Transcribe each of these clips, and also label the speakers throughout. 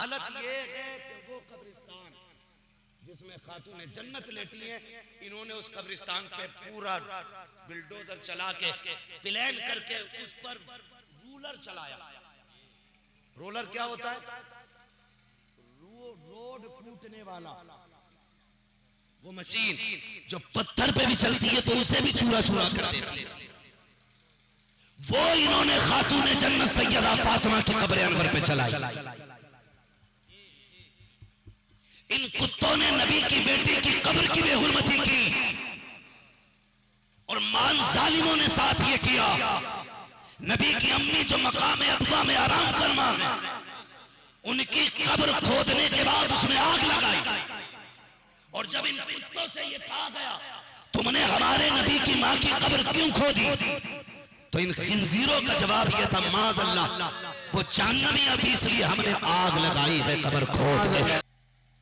Speaker 1: हालत ये है कि वो कब्रिस्तान जिसमें खातून जन्नत लेटी है, इन्होंने उस कब्रिस्तान पे पूरा बिल्डोजर चला के प्लान करके उस पर रूलर चलाया। रोलर क्या होता है? रोड कूटने वाला वो मशीन जो पत्थर पे भी चलती है तो उसे भी चूरा चूरा कर देती है। वो इन्होंने खातून जन्नत सैयदा फातिमा की कब्र अनवर पे चलाई। इन कुत्तों ने नबी की बेटी की कब्र की बेहुरमती की और मान जालिमों ने साथ ये किया। नबी की अम्मी जो मकाम अबवा में आराम फरमा है, उनकी कब्र खोदने के बाद उसमें आग लगाई। और जब इन कुत्तों से ये कहा गया तुमने हमारे नबी की मां की कब्र क्यों खोदी, तो इन खिंजीरों का जवाब यह था माज़ अल्लाह वो जहन्नमी थी इसलिए हमने आग लगाई है कब्र खोद के।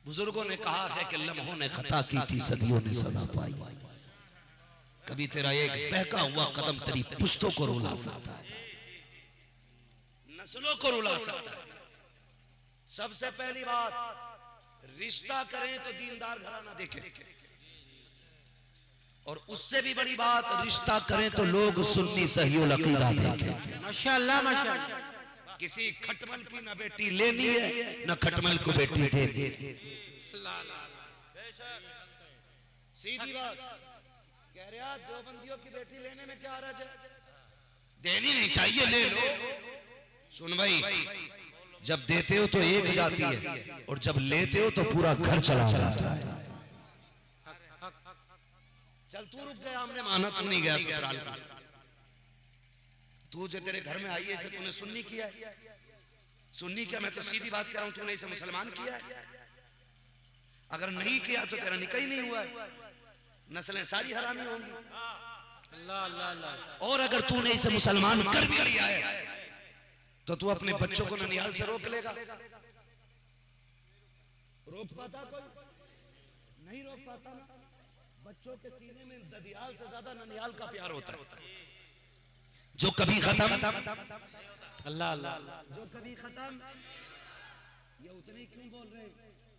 Speaker 1: बुजुर्गों ने कहा है कि लम्हों ने खता की थी सदियों ने सजा पाई। कभी तेरा एक बहका हुआ कदम तेरी पुश्तों को रुला सकता है, नस्लों को रुला सकता है। सबसे पहली बात, रिश्ता करें तो दीनदार घराना देखें, और उससे भी बड़ी बात, रिश्ता करें तो लोग सुन्नी सही अकीदा देखें।
Speaker 2: माशाअल्लाह माशाअल्लाह।
Speaker 1: किसी खटमल की ना बेटी लेनी है ना खटमल को बेटी देनी है। सीधी बात कह रहा, देवबंदियों की बेटी लेने में क्या हर्ज है? देनी नहीं चाहिए, ले लो। सुन भाई, जब देते हो तो एक जाती है और जब लेते हो तो पूरा घर चला जाता है। चल तू रुक गया, हमने माना, तू नहीं गया ससुराल का। तू जो तेरे घर में आई है इसे तूने सुन्नी किया है? सुन्नी क्या, मैं तो सीधी बात कर रहा हूं, तूने इसे मुसलमान किया है। अगर नहीं किया तो तेरा निकाह ही नहीं हुआ है, नस्लें सारी हरामी होंगी।
Speaker 2: अल्लाह अल्लाह अल्लाह।
Speaker 1: और अगर तूने इसे मुसलमान कर भी लिया है तो तू अपने बच्चों को ननिहाल से रोक लेगा? रोक पाता कोई? नहीं रोक पाता ना। बच्चों के सीने में ददियाल से ज्यादा ननिहाल का प्यार होता है। जो कभी खत्म,
Speaker 2: अल्लाह अल्लाह,
Speaker 1: जो कभी खत्म, ये उतने क्यों बोल रहे,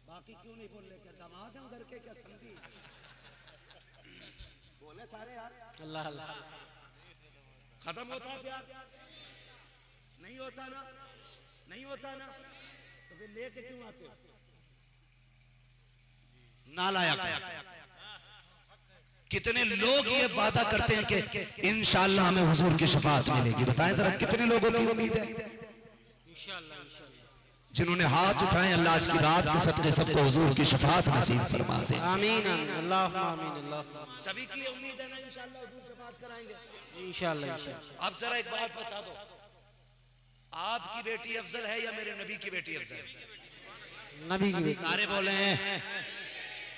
Speaker 1: बाकी क्यों नहीं बोल रहे? क्या दामाद है उधर के, क्या समझी? बोले सारे यार।
Speaker 2: अल्लाह अल्लाह।
Speaker 1: खत्म होता है प्यार? नहीं होता ना, नहीं होता ना, तो फिर लेके क्यों आते हो? नालायक। कितने लोग ये वादा करते हैं कि इंशाअल्लाह हमें हुजूर की शफाअत मिलेगी। बताएं जरा कितने लोगों की उम्मीद है?
Speaker 2: इंशाअल्लाह इंशाअल्लाह।
Speaker 1: जिन्होंने हाथ उठाए, अल्लाह आज की रात के सदके सबको हुजूर की शफाअत नसीब फरमा दे।
Speaker 2: आमीन आमीन, अल्लाहुम्मा आमीन अल्लाह।
Speaker 1: सभी की उम्मीद है ना इंशाअल्लाह हुजूर शफाअत कराएंगे
Speaker 2: इंशाअल्लाह इंशाअल्लाह।
Speaker 1: अब जरा एक बात बता दो, आपकी बेटी अफजल है या मेरे नबी की बेटी अफजल है?
Speaker 2: नबी की बेटी।
Speaker 1: सारे बोले हैं,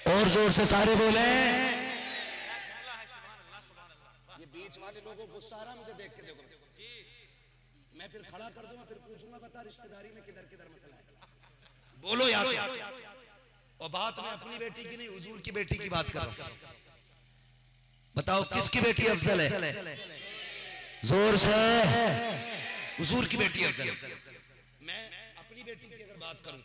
Speaker 1: और जोर से सारे बोले हैं। ये बीच वाले लोगों को गुस्सा आ रहा मुझे देख के। देखो मैं फिर खड़ा कर दूंगा, फिर पूछूंगा बता रिश्तेदारी में किधर किधर मसला है, बोलो या तो। और बात मैं अपनी बेटी की नहीं, हुजूर की बेटी की बात कर रहा हूं। बताओ किसकी बेटी अफजल है? जोर से। हुजूर की बेटी अफजल। मैं अपनी बेटी की अगर बात करूं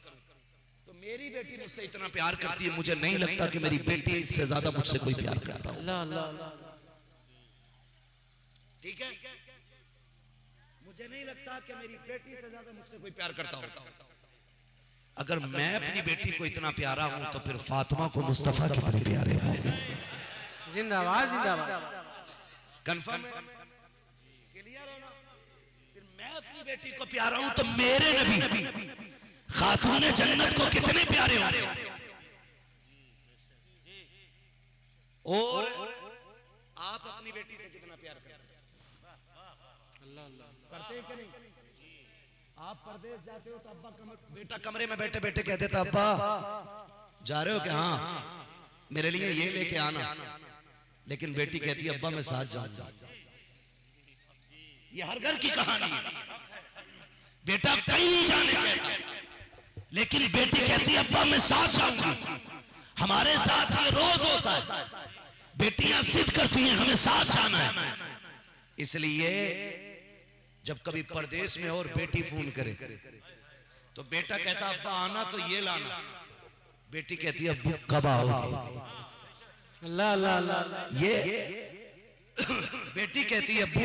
Speaker 1: तो मेरी बेटी मुझसे इतना प्यार करती है, मुझे नहीं लगता कि मेरी बेटी इससे ज्यादा मुझसे कोई प्यार करता हो।
Speaker 2: अल्लाह अल्लाह।
Speaker 1: ठीक है, मुझे नहीं लगता कि मेरी बेटी से ज्यादा मुझसे कोई प्यार करता हो। अगर मैं अपनी बेटी को इतना प्यारा हूं तो फिर फातिमा को मुस्तफा कितने प्यारे होंगे।
Speaker 2: जिंदाबाद जिंदाबाद।
Speaker 1: कंफर्म है? क्लियर है ना? फिर मैं अपनी बेटी को प्यारा हूं तो मेरे नबी खातून जन्नत को कितने प्यारे होंगे। और आप अपनी बेटी से कितना प्यार करते हैं?
Speaker 2: अल्लाह अल्लाह।
Speaker 1: करते हैं कि नहीं? आप परदेश जाते हो तो अब्बा बेटा कमरे में बैठे बैठे कह देता अब्बा जा रहे हो क्या? हाँ, मेरे लिए ये लेके आना। लेकिन बेटी कहती है अब्बा मैं साथ जाऊंगा। ये हर घर की कहानी है। बेटा कहीं जाने कहता, लेकिन बेटी कहती है अब्बा मैं साथ जाऊंगी। हमारे साथ ये रोज होता है, बेटियां जिद करती हैं हमें साथ जाना है। इसलिए जब कभी परदेश में और बेटी फोन करे तो बेटा कहता अब्बा आना तो ये लाना, बेटी कहती है अब्बू कब आओगे?
Speaker 2: अल्लाह अल्लाह अल्लाह।
Speaker 1: ये बेटी कहती है अब्बू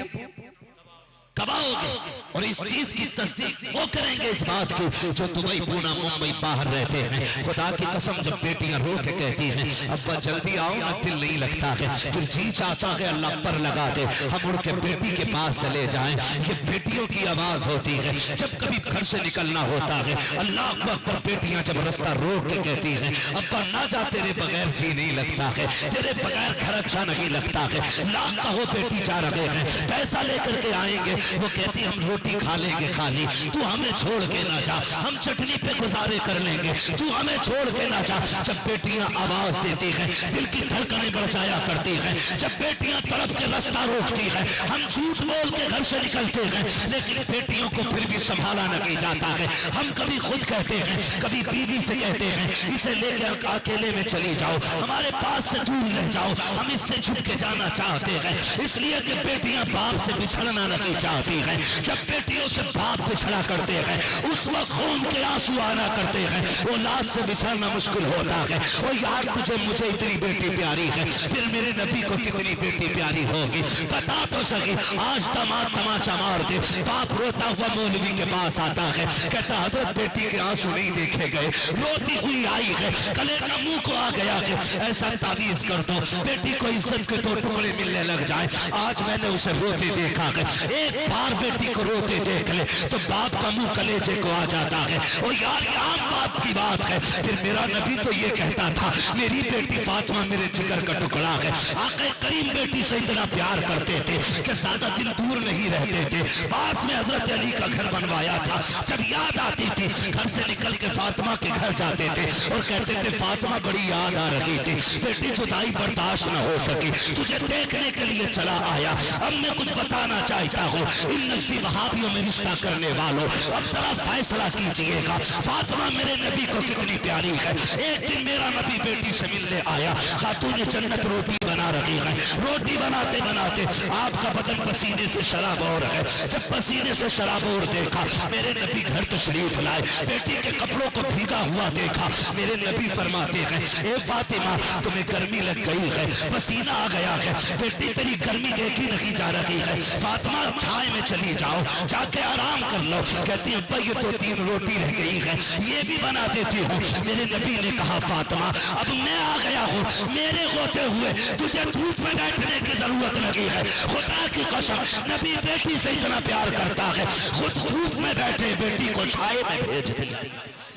Speaker 1: कब आओगे? और इस चीज की तस्दीक वो करेंगे इस बात की जो दुबई, पूना, मुंबई बाहर रहते हैं। खुदा की कसम जब बेटियां रो के कहती हैं अब्बा जल्दी आओ ना, दिल नहीं लगता है, फिर जी चाहता है अल्लाह पर लगा दे हम उड़ के बेटी के पास चले जाएं। ये बेटियों की आवाज होती है जब कभी घर से निकलना होता है। अल्लाह अकबर, बेटियां जब रास्ता रोक के कहती हैं अब्बा ना जा, तेरे बगैर जी नहीं लगता है, तेरे बगैर घर अच्छा नहीं लगता है, ला कहो बेटी जा रहे हैं, पैसा लेकर के आएंगे। वो कहती हम रोटी खा लेंगे खाली, तू हमें छोड़ के ना जा, हम चटनी पे गुजारे कर लेंगे, तू हमें छोड़ के ना जा। जब बेटियां आवाज देती हैं दिल की धड़कनें बढ़ जाया करती हैं। जब बेटियां तड़प के रास्ता रोकती हैं हम झूठ बोल के घर से निकलते हैं, लेकिन बेटियों को फिर भी संभाला नहीं जाता है। हम कभी खुद कहते हैं, कभी बीवी से कहते हैं इसे लेके अकेले में चली जाओ, हमारे पास से दूर रह जाओ, हम इससे छुप के जाना चाहते हैं, इसलिए कि बेटियां बाप से बिछड़ना नहीं चाहती है। जब बेटियों से बाप बिछड़ा करते हैं उस वक्त खून के आंसू आना करते हैं, औलाद से बिछड़ना मुश्किल होता है। ओ यार तुझे मुझे इतनी बेटी प्यारी है, फिर मेरे नबी को कितनी बेटी प्यारी होगी, बता तो सही। आज दामाद तमाचा मार दे, बाप रोता हुआ मौलवी के पास आता है, कहता हजरत बेटी के आंसू नहीं देखे गए, रोती हुई आई है, गले का मुंह को आ गया है, ऐसा तावीज कर दो बेटी को इज्जत के 2 टुकड़े मिलने लग जाए। आज मैंने उसे रोते देखा है, एक बार बेटी को रोते देख ले तो बाप का मुंह कलेजे को आ जाता है। और यार आम बाप की बात है, फिर मेरा नबी तो ये कहता था मेरी बेटी फातिमा मेरे जिगर का टुकड़ा है। आके करीम बेटी से इतना प्यार करते थे कि ज्यादा दिन दूर नहीं रहते थे, पास में हजरत अली का घर बनवाया था। जब याद आती थी घर से निकल के फातिमा के घर जाते थे और कहते थे फातिमा बड़ी याद आ रही थी, बेटी जुदाई बर्दाश्त न हो सकी, तुझे देखने के लिए चला आया। अब मैं कुछ बताना चाहता हूँ इन नजदी वहाबियों में रिश्ता करने वालों, अब जरा फैसला कीजिएगा फातिमा मेरे नबी को कितनी प्यारी है। एक दिन मेरा नबी बेटी से मिलने आया, खातून जन्नत रोटी बना रही है, रोटी बनाते बनाते आपका बदन पसीने से शराबोर है। जब पसीने से शराबोर देखा मेरे नबी घर तशरीफ लाए, बेटी के कपड़ों को भीगा हुआ देखा, मेरे नबी फरमाते हैं ए फातिमा तुम्हें गर्मी लग गई है, पसीना आ गया है, बेटी तेरी गर्मी देखी नहीं जा रही है, फातिमा छाए में चली जाओ, जाके आराम कर लो। कहती है अब्बा ये तो 3 रोटी रह गई है, ये भी बना देती हूँ। मेरे नबी ने कहा फातिमा अब मैं आ गया हूँ, मेरे होते हुए तुझे धूप में बैठने की जरूरत लगी है। खुदा की कसम नबी बेटी से इतना प्यार करता है, खुद धूप में बैठे बेटी को छाए में भेज दिया।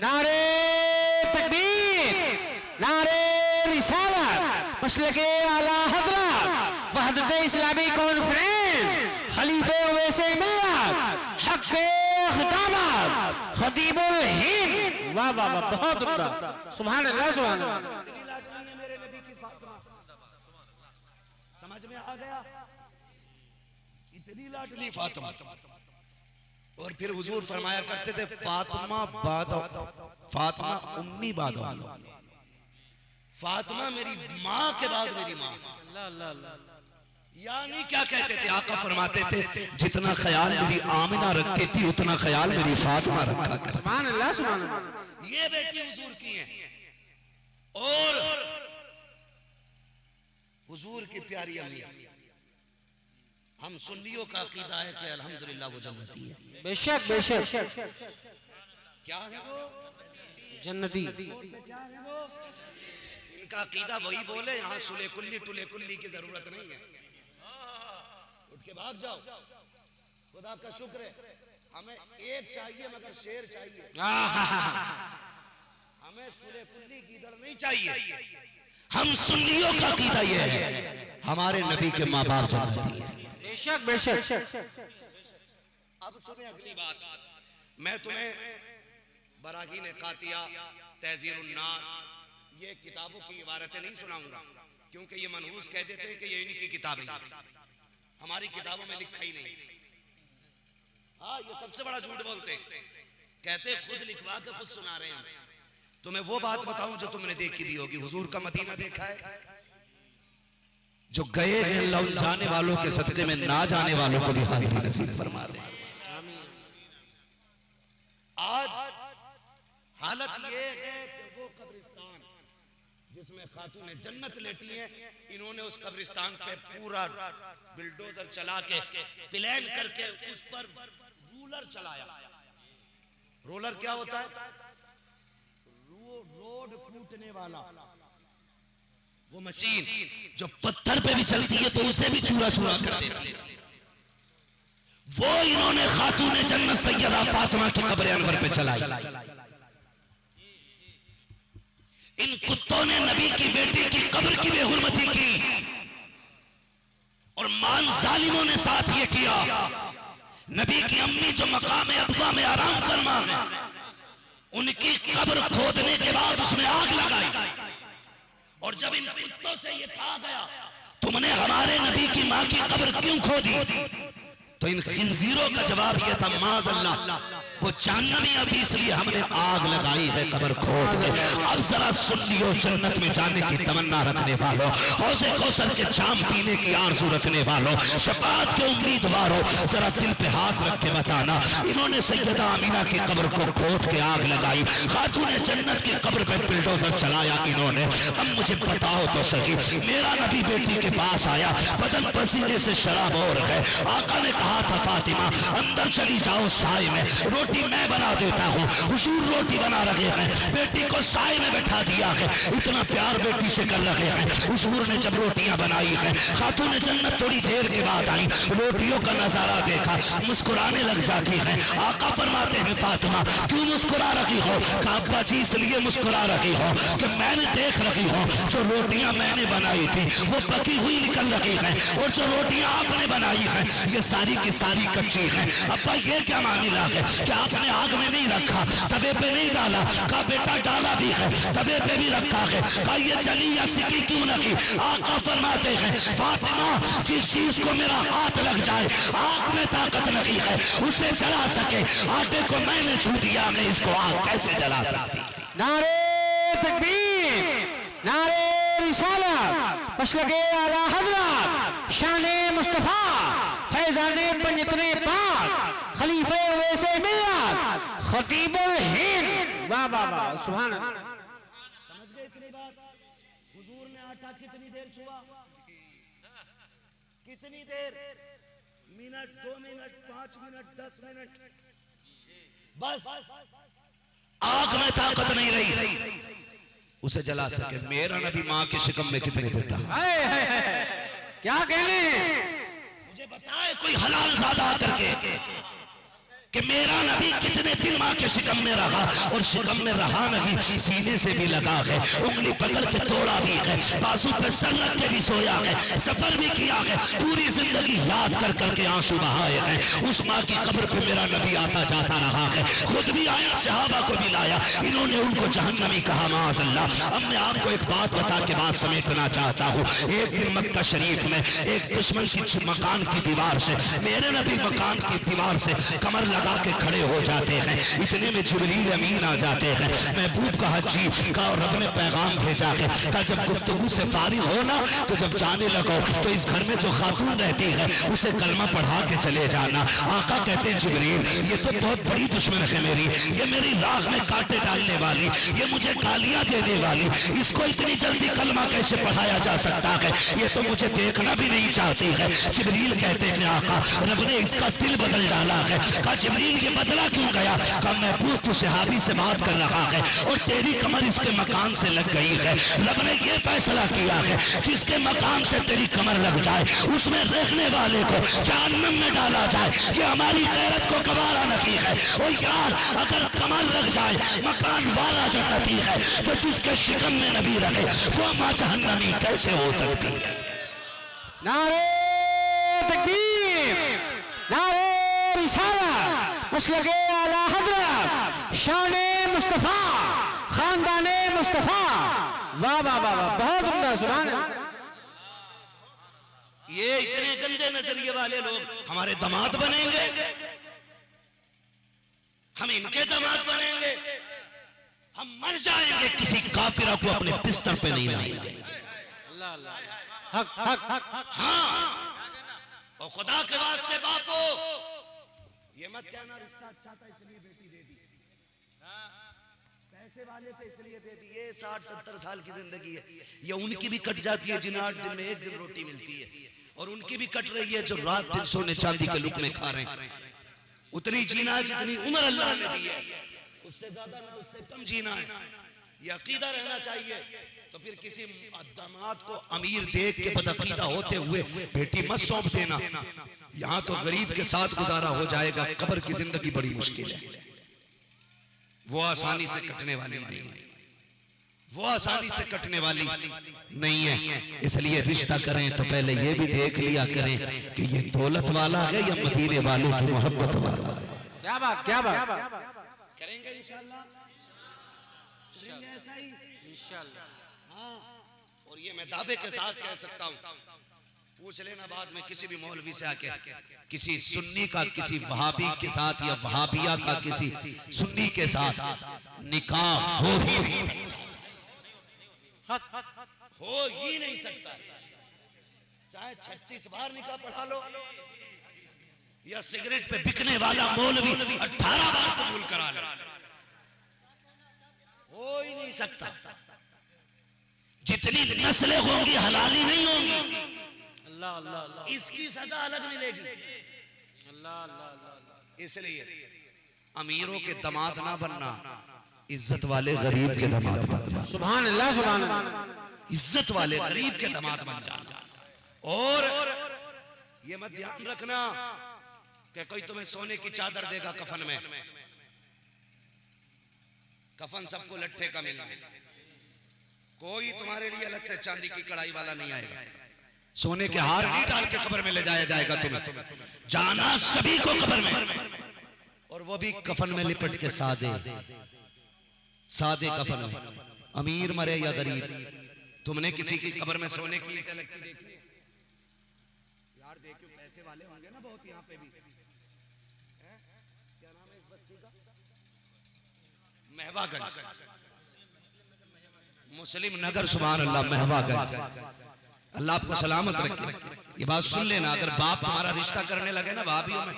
Speaker 2: नारे तकबीर, नारे रिसालत, मसलके आला हज़रत, वहदत इस्लामी कॉन्फ्रेंस, खलीफे वैसे मिल्लत, हक़ खिताबत, खतीबुल हिंद। वाह वाह वाह, बहुत उम्दा, सुभान अल्लाह सुभान अल्लाह।
Speaker 1: समझ में आ गया, इतनी लाडली फातिमा। और फिर हुजूर फरमाया करते थे फातिमा बादो, फातिमा उम्मी बादो, फातिमा मेरी माँ के बाद मेरी माँ। यानी क्या कहते थे आका फरमाते थे जितना ख्याल मेरी आमिना रखती थी उतना ख्याल मेरी फातिमा रखा कर।
Speaker 2: सुभान अल्लाह सुभान अल्लाह।
Speaker 1: ये बेटी हुजूर की है और हुजूर की प्यारी अम्मी। हम सुन्नियों का अकीदा है कि अल्हम्दुलिल्लाह वो जन्नती है।
Speaker 2: बेशक बेशक।
Speaker 1: क्या है वो?
Speaker 2: जन्नती।
Speaker 1: क्या है वो? इनका अकीदा वही बोले, यहाँ सुले कुल्ली टुले कुल्ली की जरूरत नहीं है। उठ के भाग जाओ, खुदा का शुक्र है हमें एक चाहिए मगर शेर चाहिए, हमें सुले कुल्ली की इधर नहीं चाहिए। हम सुन्नियों का अकीदा ये है हमारे नबी के माँ बाप जन्नती है।
Speaker 2: बेशक बेशक।
Speaker 1: अब सुने अगली बात, मैं तुम्हें बराहीन कातिया, तहज़ीरुन नास ये किताबों की इबारतें नहीं सुनाऊंगा क्योंकि ये मनहूस कह देते हैं कि ये इनकी किताबें हैं, हमारी किताबों में लिखा ही नहीं। हाँ ये सबसे बड़ा झूठ बोलते, कहते खुद लिखवा के खुद सुना रहे हैं। तुम्हें वो बात बताऊं जो तुमने देखी भी होगी, हुजूर का मदीना देखा है? जो गए हैं अल्लाह उन जाने वालों के सदके में ना जाने वालों को भी हाजिरी नसीब फरमा दे। आज हालत ये है कि वो कब्रिस्तान जिसमें खातून जन्नत लेटी हैं, इन्होंने उस कब्रिस्तान पे पूरा बिल्डोजर चला के प्लान करके उस पर रूलर चलाया। रोलर क्या होता है? रोड फूटने वाला वो मशीन जो पत्थर पे भी चलती है तो उसे भी चूरा चूरा कर देती है। वो इन्होंने खातून जन्नत सैयदा फातिमा की कब्र अनवर पे चलाई। इन कुत्तों ने नबी की बेटी की कब्र की बेहुरमती की और मान जालिमों ने साथ ये किया। नबी की अम्मी जो मकाम अबवा में आराम फरमा है, उनकी कब्र खोदने के बाद उसमें आग लगाई। और जब इन कुत्तों से ये कहा गया तुमने हमारे नबी की मां की कब्र क्यों खोदी, तो इन खिंजीरों का जवाब यह था माज़अल्लाह वो जहन्नमी थी इसलिए हमने आग लगाई है कब्र खोद के। अब जरा सुन लियो, जन्नत में जाने की तमन्ना रखने वालों, हौज़े कौसर के जाम पीने की आरज़ू रखने वालों, शफाअत के उम्मीदवारों, जरा दिल पे हाथ रख के बताना, इन्होंने सैयदा अमीना की कब्र को खोद के आग लगाई, खातून जन्नत की कब्र पे बुलडोजर चलाया इन्होंने। अब मुझे बताओ तो सही, मेरा नबी बेटी के पास आया, बदन पसीने से शराब हो रहे, आका ने कहा था फातिमा अंदर चली जाओ साए में, रोटी मैं बना देता हूँ। हुजूर रोटी बना रहे हैं, बेटी को साए में बैठा दिया है, इतना प्यार बेटी से कर रहे हैं। हुजूर ने जब रोटियां बनाई हैं, खातून जन्नत थोड़ी देर के बाद आई, रोटियों का नजारा देखा, मुस्कुराने लग जाती है। आका फरमाते हैं फातिमा क्यों मुस्कुरा रही हो? कहा अब्बा जी इसलिए मुस्कुरा रही हो कि मैंने देख रही हूँ जो रोटियां मैंने बनाई थी वो पकी हुई निकल रही है, और जो रोटियां आपने बनाई हैं ये सारी की सारी कच्ची है। अब्बा ये क्या मामला है कि आपने आग में नहीं रखा, तवे पे नहीं डाला? का बेटा डाला भी है, तवे पे भी रखा है। का ये जली या सिकी क्यों लगी? आका फरमाते हैं फातिमा जिस चीज को मेरा हाथ लग जाए, आग में ताकत लगी है उसे जला सके, आटे को मैंने छू दिया है, इसको आग कैसे जला सकती?
Speaker 2: नारे तकबीर, नारे रिसालत, मसलके आला हज़रत, शाने मुस्तफा, फैजाने पंजतने पाक, खलीफे वैसे मिल्लत, खतीबुल हिंद। वाह वाह वाह, सुभान अल्लाह।
Speaker 1: समझ गए इतनी बात? हुजूर ने आटा कितनी देर छुआ? कितनी देर? मिनट, 2 मिनट, 5 मिनट, 10 मिनट, बस। आग में ताकत नहीं रही उसे जला सके। मेरा नबी मां के शिकम में कितने दिन रहा?
Speaker 2: क्या कहने?
Speaker 1: मुझे बताए कोई हलाल ज़ादा करके कि मेरा नबी कितने दिन मां के शिकम में रहा, और शिकम में रहा नहीं, सीने से भी लगा है, उंगली पकड़ के तोड़ा भी है, बाजू पे सर रख के भी सोया है, सफर भी किया है, पूरी जिंदगी याद कर करके आंसू बहाए हैं। उस मां की कब्र पे मेरा नबी आता जाता रहा है, खुद भी आया, सहाबा को भी लाया, इन्होंने उनको जहन्नमी कहा माज़अल्लाह। अब मैं आपको एक बात बता के बात समेटना चाहता हूँ। एक दिन मक्का शरीफ में एक दुश्मन की मकान की दीवार से, मेरे नबी मकान की दीवार से कमर लगा के खड़े हो जाते हैं, इतने में जिब्रील अमीन आ जाते हैं। महबूब का हजी का रब ने पैगाम भेजा है, का जब गुफ्तगू से फारिग हो ना तो जब जाने लगो तो इस घर में जो खातून रहती है उसे कलमा पढ़ा के चले जाना। आका कहते हैं जिब्रील ये तो बहुत बड़ी दुश्मन है मेरी, ये मेरी राह में कांटे डालने वाली, ये मुझे गालियां देने वाली, इसको इतनी जल्दी कलमा कैसे पढ़ाया जा सकता है? ये तो मुझे देखना भी नहीं चाहती है। जिब्रील कहते हैं आका रब ने इसका दिल बदल डाला है। का जिब्रील ये बदला क्यों गया? का महबूब तू सहाबी से बात कर रहा है और तेरी कमर इसके मकान से लग गई है, रब ने ये फैसला किया है जिसके मकान से तेरी कमर लग जाए उसमें रहने वाले को जहन्नम में डाला जाए। ये हमारी गैरत को गवारा नहीं है। ओ यार अगर कमर लग जाए मकान वाला जन्नती है तो जिसके शिकम में नबी रहे वो मां जहन्नमी कैसे हो सकती है?
Speaker 2: नारे तकबीर, नारे रिसालत, मसलके आला हज़रत, शाने मुस्तफा, खानदाने मुस्तफा। वाह वाह वाह वाह, बहुत उम्दा, सुभान अल्लाह।
Speaker 1: ये इतने गंदे नजरिए वाले लोग हमारे दामाद बनेंगे, हम इनके दामाद बनेंगे, हम मर जाएंगे, किसी काफिरा को अपने बिस्तर पे नहीं लाएंगे।
Speaker 2: अल्लाह अल्लाह, हक हक हक।
Speaker 1: हाँ और खुदा के वास्ते बापो ये मत कहना रिश्ता अच्छा था इसलिए बेटी दे दी। पैसे वाले तो इसलिए दे दिए, 60-70 साल की जिंदगी है, ये उनकी भी कट जाती है जिन्हें 8 दिन में 1 दिन रोटी मिलती है, और उनकी भी कट रही है जो रात दिन सोने चांदी के लुकमे खा रहे हैं। उतनी जीना है जितनी उम्र अल्लाह ने दी है, उससे ज्यादा ना उससे कम जीना है, ये अकीदा रहना चाहिए। तो फिर किसी दामाद को अमीर देख के बदअकीदा होते हुए बेटी मत सौंप देना। यहाँ तो गरीब के साथ गुजारा हो जाएगा, कब्र की जिंदगी बड़ी मुश्किल है, वो आसानी से कटने वाली नहीं है, वो आसानी से कटने वाली नहीं है। इसलिए रिश्ता करें तो पहले ये भी देख लिया करें कि ये दौलत वाला है या मदीने वाले की मोहब्बत वाला है।
Speaker 2: क्या बात, क्या बात,
Speaker 1: करेंगे इंशाल्लाह, करेंगे ऐसा ही
Speaker 2: इंशाल्लाह।
Speaker 1: हाँ, और ये मैं दावे के साथ कह सकता हूँ, पूछ लेना बाद में किसी भी मौलवी से आके, किसी सुन्नी का किसी वहाबी के साथ या वहाबिया का किसी सुन्नी के साथ निकाह हो ही नहीं सकता, हो ही नहीं सकता। चाहे 36 बार निकाह पढ़ा लो, या सिगरेट पे बिकने वाला मौलवी 18 बार कबूल करा लो, हो ही नहीं सकता। जितनी नस्लें होंगी हलाली नहीं होंगी,
Speaker 2: अल्लाह अल्लाह अल्लाह,
Speaker 1: इसकी सजा अलग मिलेगी।
Speaker 2: अल्लाह अल्लाह अल्लाह।
Speaker 1: इसलिए अमीरों के दामाद ना बनना, इज्जत वाले गरीब के दामाद बन जाना।
Speaker 2: सुभान अल्लाह, सुभान अल्लाह।
Speaker 1: इज्जत वाले गरीब के दामाद बन जाना। और ये मत ध्यान रखना कि कोई तुम्हें सोने की चादर देगा कफन में, कफन सबको लट्ठे का मिलना है, कोई तुम्हारे लिए अलग से चांदी की कढ़ाई वाला नहीं आएगा, सोने के हार नहीं डाल के कब्र में ले जाया जाएगा तुम्हें, जाना सभी को कब्र में, और वो भी कफन में लिपट के सादे सादे कफन में, अमीर मरे या गरीब। तुमने किसी की कब्र में सोने की ईंटें लगती देखी यार? देखियो पैसे वाले होंगे ना बहुत यहाँ पे भी, क्या नाम है इस बस्ती का? महवागंज, मुस्लिम नगर, सुभान अल्लाह, महवागंज। अल्लाह आपको सलामत रखे। ये बात सुन लेना, अगर बाप तुम्हारा रिश्ता करने लगे ना भाभीियों में,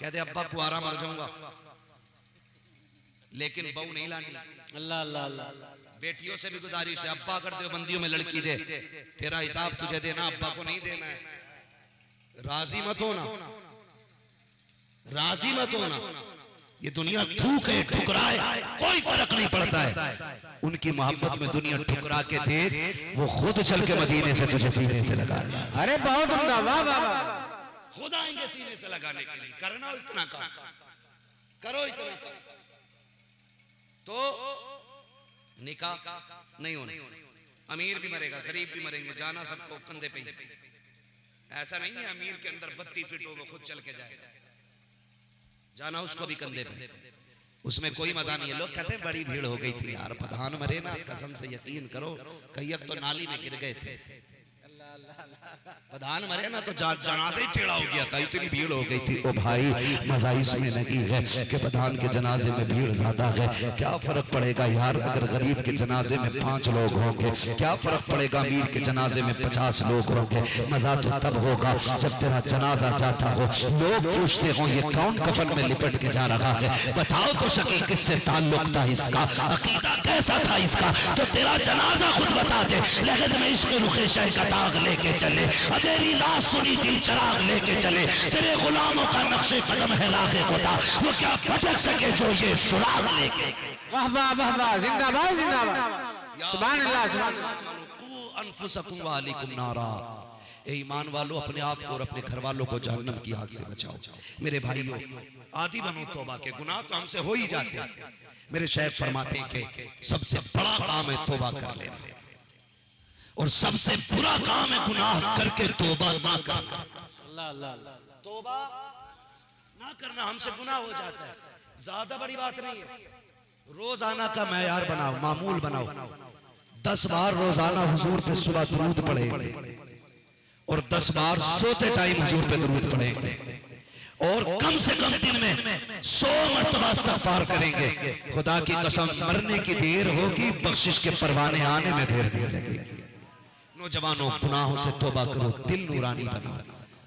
Speaker 1: कहते अब्बा कुआरा मर जाऊंगा, लेकिन बहू नहीं लानी।
Speaker 2: अल्लाह अल्लाह अल्लाह।
Speaker 1: बेटियों से भी गुजारिश है, अब्बा कर दो बंदियों में लड़की दे, तेरा हिसाब तुझे देना, अब्बा को नहीं देना है। राजी मत होना, राजी मत होना। ये दुनिया थूक है, ठुकराए, कोई फर्क नहीं पड़ता है। उनकी मोहब्बत में दुनिया ठुकरा के देख, वो खुद चल के मदीने से तुझे सीने से लगा लिया।
Speaker 2: अरे बहुत उम्दा, वाह वाह वाह।
Speaker 1: खुद आएंगे सीने से लगाने के लिए। करना इतना काम, करो इतना काम, तो निकाह नहीं होना। अमीर भी मरेगा, गरीब भी मरेंगे, जाना सबको कंधे पे ही। ऐसा नहीं है अमीर के अंदर 32 फीट हो वो खुद चल के जाएगा, जाना उसको भी कंधे पे, उसमें कोई मजा नहीं है। लोग कहते हैं बड़ी भीड़ हो गई थी यार, प्रधान मरे ना, कसम से यकीन करो कई तो नाली में गिर गए थे। प्रधान मरे ना तो जनाजा ही टेढ़ा हो गया था, इतनी भीड़ हो गई थी। ओ भाई, मजा इसमें नहीं है कि प्रधान के जनाजे में भीड़ ज्यादा है, क्या फर्क पड़ेगा यार अगर गरीब के जनाजे में 5 लोग होंगे, क्या फर्क पड़ेगा अमीर के जनाजे में 50 लोग होंगे। मजा तो तब होगा जब तेरा जनाजा जाता हो, लोग पूछते हो ये कौन कफन में लिपट के जा रहा है, बताओ तो सके किससे ताल्लुक था इसका, अकीदा कैसा था इसका, तो तेरा जनाजा खुद बता दे। लगन में इश्क रुखे शह का दाग लेके चले, अधेरी लाश सुनी दिल चराग लेके चले, तेरे गुलामों का नक्शे कदम है राखे कोता, वो क्या भटक सके जो ये सुराग लेके।
Speaker 2: वाह वाह वाह वाह, जिंदाबाद जिंदाबाद, सुभान अल्लाह सुभान अल्लाह।
Speaker 1: ईमान वालों, अपने आप को और अपने घर वालों को जहन्नम की आग से बचाओ। मेरे भाइयों, आदि बनो तौबा के, गुनाह तो हमसे हो ही जाते हैं। मेरे शेख फरमाते हैं कि सबसे बड़ा काम है तौबा कर लेना, और सबसे बुरा काम है गुनाह करके तौबा ना करना।
Speaker 2: अल्लाह अल्लाह।
Speaker 1: तौबा ना करना हमसे गुनाह हो जाता है, ज्यादा बड़ी बात नहीं है। रोजाना का मैयार बनाओ, मामूल बनाओ, 10 बार रोजाना हुजूर पे सुबह दरूद पढ़ेंगे, और 10 बार सोते टाइम हुजूर पे दरूद पढ़ेंगे, और कम से कम दिन में 100 मरतबा इस्तिग़फ़ार करेंगे। खुदा की कसम, मरने की देर होगी, बख्शिश के परवाने आने में देर नहीं लगेगी। नौजवानों, गुनाहों से तौबा करो, दिल नूरानी बनाओ,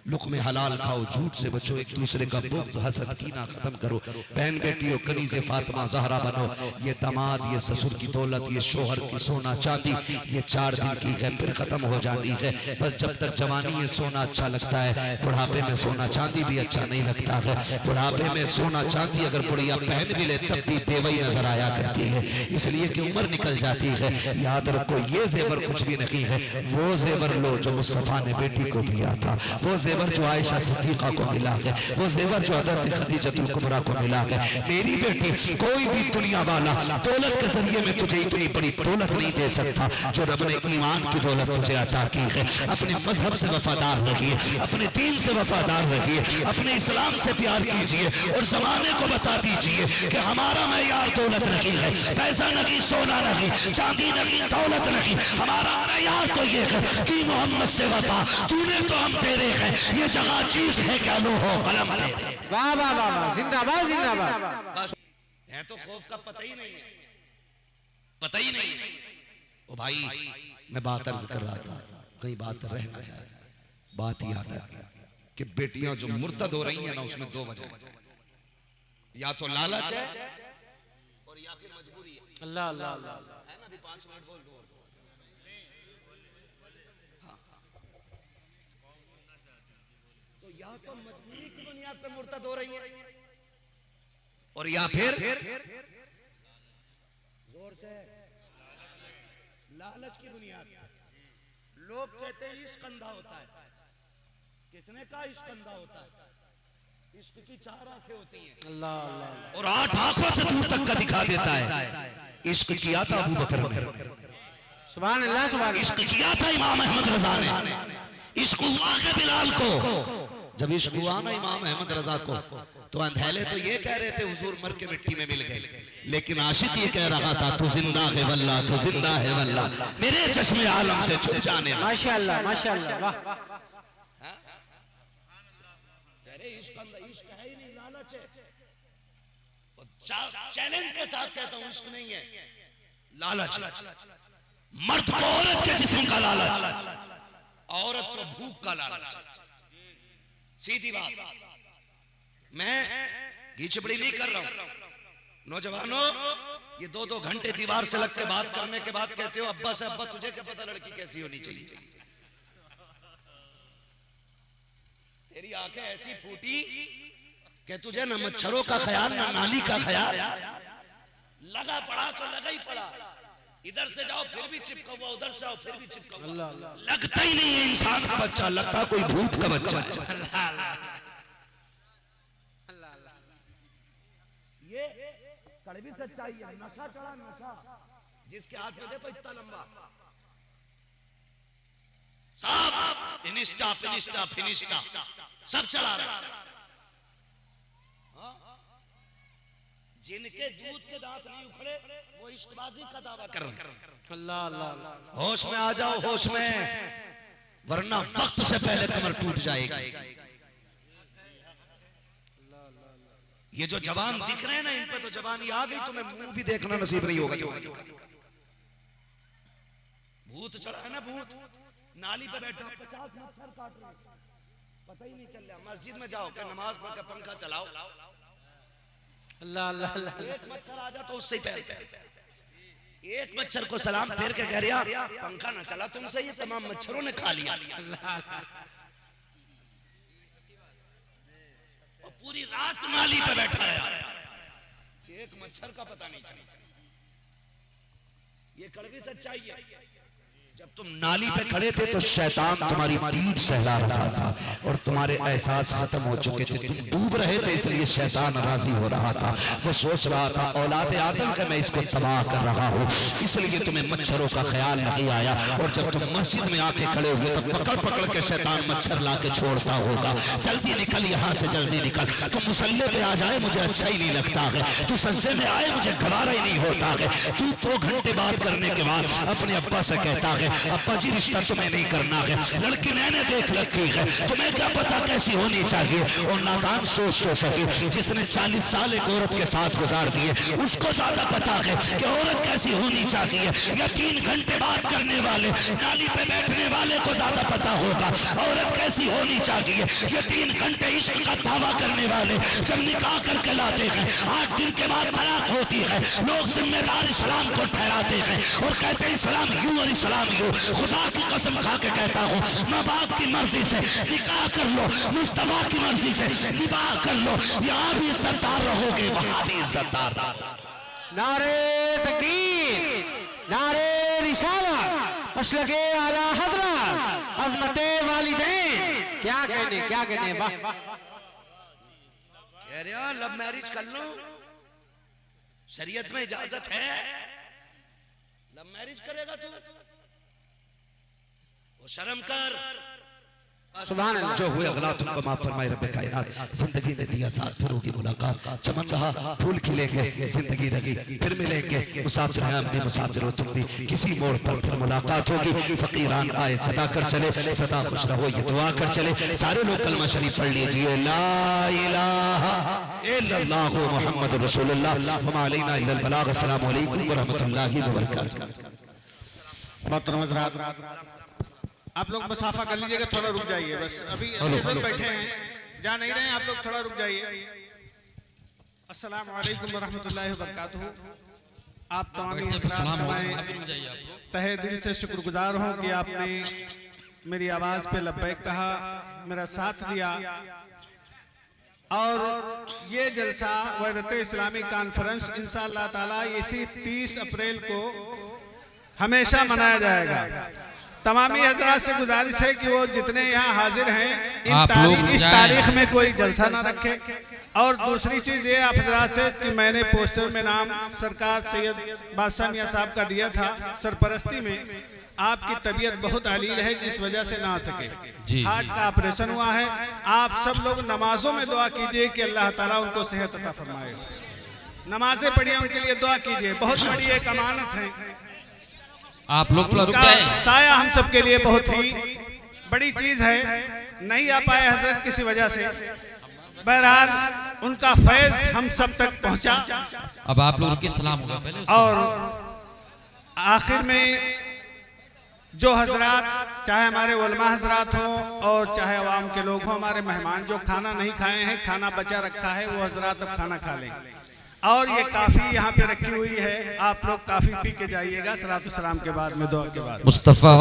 Speaker 1: लुक़्मे हलाल खाओ, झूठ से बचो, एक दूसरे का बुग़्ज़ हसद कीना खत्म करो। बहन बेटियों, कनीज़े फातिमा ज़हरा बनो। ये दामाद, ये ससुर की दौलत, ये शोहर की सोना चांदी, ये 4 दिन की है, फिर खत्म हो जानी है। बस जब तक जवानी है सोना अच्छा लगता है, बुढ़ापे में सोना चांदी भी अच्छा नहीं लगता है। बुढ़ापे में सोना चांदी अगर बुढ़िया पहन भी ले तब भी बेवई नजर आया करती है, इसलिए कि उम्र निकल जाती है। याद रखो, ये जेवर कुछ भी नहीं है, वो जेवर लो जो मुस्तफा ने बेटी को दिया था, वो जेवर जो आयशा सिद्दीक़ा को मिला है, वो जेवर जो हज़रत खदीजतुल कुबरा को मिला है। मेरी बेटी, कोई भी दुनिया वाला दौलत के जरिए में तुझे इतनी बड़ी दौलत नहीं दे सकता जो रब ने ईमान की दौलत तुझे अता की है। अपने मजहब से वफादार रहिए, अपने दीन से वफादार रहिए, अपने इस्लाम से प्यार कीजिए और जमाने को बता दीजिए कि हमारा मेयार दौलत नहीं है, पैसा नहीं, सोना नहीं, चांदी नहीं, दौलत नहीं, हमारा मेयार तो ये है कि मोहम्मद से वफा। तूने तो हम तेरे हैं, ये जगह चीज है क्या लो हो कलम तेरे।
Speaker 2: वाह वाह वाह वाह, जिंदाबाद जिंदाबाद।
Speaker 1: बस है तो खौफ का पता ही नहीं है, पता ही नहीं है। ओ भाई, मैं बात अर्ज कर रहा था, कहीं बात रह ना जाए। बात ही आता है कि बेटियां जो मुर्तद हो रही हैं ना, उसमें 2 वजह है। या तो लालच है और या फिर मजबूरी है।
Speaker 2: अल्लाह अल्लाह अल्लाह
Speaker 1: है ना, अभी 5 मिनट बोल दो। तो या तो मजबूरी की बुनियाद पे मुर्तद हो रही है और या फिर जोर से लालच की बुनियाद। लोग कहते हैं इश्क अंधा होता है। किसने कहा इश्क अंधा होता है? इश्क की 4 आंखें होती हैं,
Speaker 2: अल्लाह अल्लाह,
Speaker 1: और 8 आंखों से दूर तक का दिखा देता है। इश्क किया था अबू बकर ने,
Speaker 2: सुभान अल्लाह सुभान अल्लाह।
Speaker 1: इश्क किया था इमाम अहमद रजा ने, इश्क हुआ है बिलाल को। जब इश्क हुआ ना इमाम अहमद रजा को, तो अंधेले तो ये कह रहे थे हुजूर मर के मिट्टी में मिल गए, लेकिन आशिक ये कह रहा था तू जिंदा है वल्लाह, तू जिंदा है वल्लाह, मेरे चश्मे आलम से छुप जाने।
Speaker 2: माशाअल्लाह माशाअल्लाह, वाह।
Speaker 1: अरे इश्क है ही नहीं, लालच है। चैलेंज के साथ कहता हूं, इश्क नहीं है, लालच। मर्द को औरत के जिस्म का लालच, औरत को भूख का लालच। सीधी बात, मैं घीचबड़ी नहीं कर रहा हूं। नौजवानों, ये 2-2 घंटे दीवार से लग के बात करने के बाद कहते हो अब्बा से, अब्बा तुझे क्या पता लड़की कैसी होनी चाहिए? तेरी आंखें ऐसी फूटी कि तुझे न मच्छरों का ख्याल, न नाली का ख्याल। लगा पड़ा तो लगा ही पड़ा, इधर से जाओ फिर भी चिपका हुआ, उधर से आओ फिर भी चिपका हुआ। लगता ही नहीं है इंसान का बच्चा, लगता कोई भूत का बच्चा है। ये कड़वी सच्चाई है। नशा चढ़ा, नशा जिसके हाथ में देखो इतना लंबा, सब फिनिस्टा फिनिस्टा फिनिस्टा सब चला रहा। जिनके दूध के दांत नहीं उखड़े वो इश्कबाजी का दावा कर रहे हैं। अल्लाह अल्लाह, होश में आ जाओ, होश में, वरना वक्त से पहले कमर टूट जाएगी। ये जो जवान दिख रहे हैं ना, इन पे तो जवानी आ गई, तुम्हें मुंह भी देखना नसीब नहीं होगा जवानी का। भूत चढ़ा है ना, भूत नाली पे बैठा, 50 मच्छर काट रहे, पता ही नहीं चल रहा। मस्जिद में जाओ, क्या नमाज पढ़ कर पंखा चलाओ,
Speaker 2: अल्लाह अल्लाह अल्लाह,
Speaker 1: एक मच्छर आ जा तो उससे ही पैर से, एक मच्छर को सलाम फेर के कह रहा पंखा ना चला तुमसे, ये तमाम मच्छरों ने खा लिया। और पूरी रात नाली पे बैठा है, एक मच्छर का पता नहीं चला। ये कड़वी सच्चाई है। जब तुम नाली पे खड़े थे तो शैतान तुम्हारी पीठ सहला रहा था और तुम्हारे एहसास खत्म हो चुके थे, तुम डूब रहे थे, इसलिए शैतान राजी हो रहा था। वो सोच रहा था औलाद आदम का मैं इसको तबाह कर रहा हूँ, इसलिए तुम्हें मच्छरों का ख्याल नहीं आया। और जब तुम मस्जिद में आके खड़े हुए तो पकड़ पकड़ के शैतान मच्छर ला के छोड़ता होगा, जल्दी निकल यहाँ से, जल्दी निकल। तुम मुसल्ले पे आ जाए मुझे अच्छा ही नहीं लगता है, तू सजदे में आए मुझे गवारा ही नहीं होता होता है। तू 2 घंटे बात करने के बाद अपने अब्बा से कहता है अब्बा जी रिश्ता तुम्हें नहीं करना है, लड़की मैंने देख रखी है, तुम्हें क्या पता कैसी होनी चाहिए। और नादान सोच तो सके जिसने 40 साल एक औरत के साथ गुजार दिए उसको ज्यादा पता है कि औरत कैसी होनी चाहिए। या 3 घंटे बात करने वाले नाली पे बैठने वाले को ज्यादा पता होगा औरत कैसी होनी चाहिए। ये 3 घंटे इश्क का दावा करने वाले जब निकाह करके लाते हैं 8 दिन के बाद तलाक होती है, लोग जिम्मेदार इस्लाम को ठहराते हैं और कहते हैं इस्लाम यूं और इस्लाम यूं। खुदा की कसम खा के कहता हूँ माँ बाप की मर्जी से निकाह कर लो, मुस्तफा की मर्जी से निकाह कर लो, यहाँ भी इज्जतदार रहोगे वहां भी इज्जतदार।
Speaker 2: नारे तकबीर, नारे रिसालत, मसलके आला हज़रत, अज़मते वालिदैन। क्या कहने वाह।
Speaker 1: कह रहे हो लव मैरिज कर लो, शरीयत में इजाजत है। लव मैरिज करेगा तू, वो शर्म कर।
Speaker 2: सुभान अल्लाह।
Speaker 1: जो हुए अगला तुमको माफ फरमाए रब्बे कायनात। जिंदगी ने दिया साथ फिर होगी मुलाकात, चमन रहा फूल खिलेंगे जिंदगी रही फिर मिलेंगे। मुसाफिर हैं हम भी मुसाफिर हो तुम भी, किसी मोड़ पर फिर मुलाकात होगी। फकीरान आए सदा कर चले, सदा खुश रहो ये दुआ कर चले। सारे लोग कलमा शरीफ पढ़ लीजिए, ला इलाहा इल्लल्लाहु मुहम्मदुर रसूलुल्लाह व मा अलैना इल्लल बलाग। अस्सलामु अलैकुम व रहमतुल्लाहि व बरकातहू।
Speaker 3: मोहतरम हज़रात, आप लोग मुसाफा कर लीजिएगा, थोड़ा रुक जाइए बस। अभी हज़रत बैठे हैं, जा नहीं रहे हैं, आप लोग थोड़ा रुक जाइए। अस्सलाम वालेकुम वरहमतुल्लाहि वबरकातुहू। आप तमामी हज़रात का मैं तहे दिल से शुक्रगुजार हूँ कि आपने मेरी आवाज़ पे लब्बैक कहा, मेरा साथ दिया। और ये जलसा वहदत इस्लामी कॉन्फ्रेंस इंशाअल्लाह ताला इसी 30 अप्रैल को हमेशा मनाया जाएगा। तमामी हजरात से गुजारिश है कि वो जितने यहाँ हाजिर हैं इस तारीख में कोई जलसा ना रखे। और दूसरी चीज़ ये आप हजरात से कि मैंने पोस्टर में नाम सरकार सैयद बादशाह मियां साहब का दिया था सरपरस्ती में। आपकी तबीयत बहुत अलील है जिस वजह से ना आ सके, हार्ट का ऑपरेशन हुआ है। आप सब लोग नमाजों में दुआ कीजिए कि अल्लाह ताला उनको सेहत अता फरमाए। नमाजें पढ़िए, उनके लिए दुआ कीजिए, बहुत बड़ी एक अमानत है।
Speaker 4: आप लोग
Speaker 3: उनका साया हम सब के लिए बहुत ही बड़ी चीज है। नहीं आ पाए हजरत किसी वजह से, बहरहाल उनका फैज हम सब तक पहुंचा।
Speaker 4: अब आप लोगों के सलाम होगा पहले।
Speaker 3: और आखिर में जो हजरात, चाहे हमारे उलमा हजरात हो और चाहे अवाम के लोग हो, हमारे मेहमान जो खाना नहीं खाए हैं, खाना बचा रखा है, वो हजरात अब खाना खा लें। और ये काफी यहाँ पे रखी हुई है, आप लोग काफी पी के जाइएगा सलातो सलाम के बाद में, दुआ के बाद।
Speaker 4: मुस्तफा